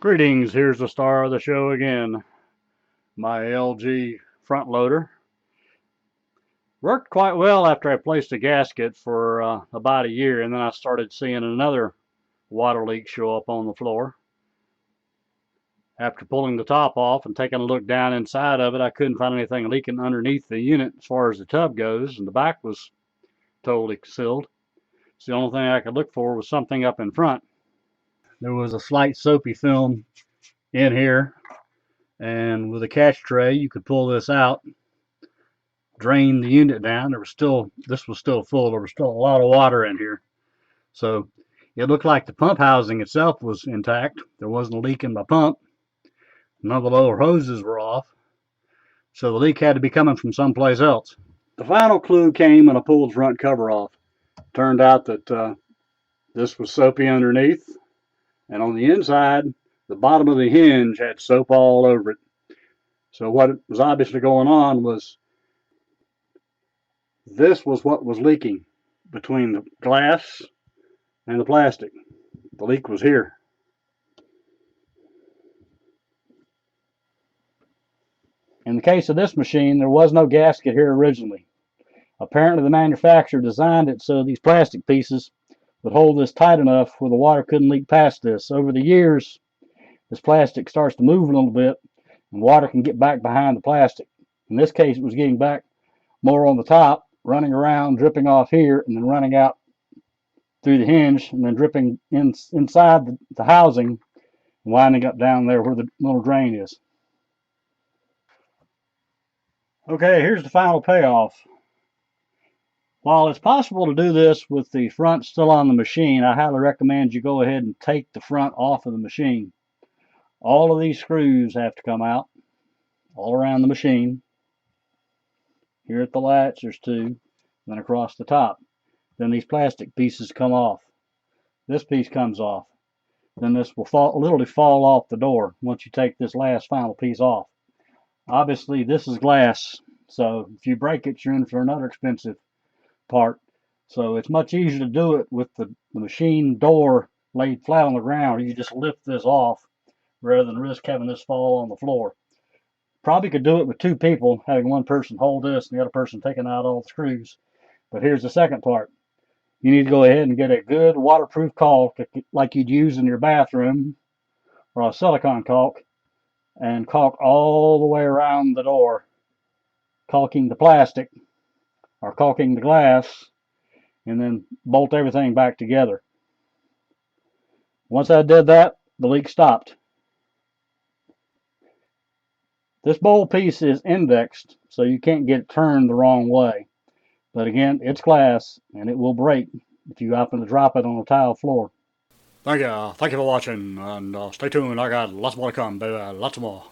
Greetings, here's the star of the show again. My LG front loader. Worked quite well after I placed a gasket for about a year, and then I started seeing another water leak show up on the floor. After pulling the top off and taking a look down inside of it, I couldn't find anything leaking underneath the unit as far as the tub goes, and the back was totally sealed. So the only thing I could look for was something up in front. There was a slight soapy film in here, and with a catch tray you could pull this out, drain the unit down. This was still full. There was still a lot of water in here. So it looked like the pump housing itself was intact. There wasn't a leak in my pump. None of the lower hoses were off. So the leak had to be coming from someplace else. The final clue came when I pulled the front cover off. Turned out that this was soapy underneath, and on the inside, the bottom of the hinge had soap all over it. So what was obviously going on was this was what was leaking between the glass and the plastic. The leak was here. In the case of this machine, there was no gasket here originally. Apparently the manufacturer designed it so these plastic pieces would hold this tight enough where the water couldn't leak past this. Over the years, this plastic starts to move a little bit and water can get back behind the plastic. In this case, it was getting back more on the top, running around, dripping off here, and then running out through the hinge, and then dripping inside the housing, and winding up down there where the little drain is. Okay, here's the final payoff. While it's possible to do this with the front still on the machine, I highly recommend you go ahead and take the front off of the machine. All of these screws have to come out all around the machine. Here at the latch there's two, then across the top. Then these plastic pieces come off. This piece comes off. Then this will literally fall off the door once you take this last final piece off. Obviously this is glass, so if you break it, you're in for another expensive part. So it's much easier to do it with the machine door laid flat on the ground. You just lift this off rather than risk having this fall on the floor. Probably could do it with two people, having one person hold this and the other person taking out all the screws. But here's the second part. You need to go ahead and get a good waterproof caulk like you'd use in your bathroom, or a silicone caulk, and caulk all the way around the door, caulking the plastic or caulking the glass, and then bolt everything back together. Once I did that, the leak stopped. This bowl piece is indexed, so you can't get it turned the wrong way. But again, it's glass, and it will break if you happen to drop it on a tile floor. Thank you for watching, and stay tuned. I got lots more to come, baby. Lots more.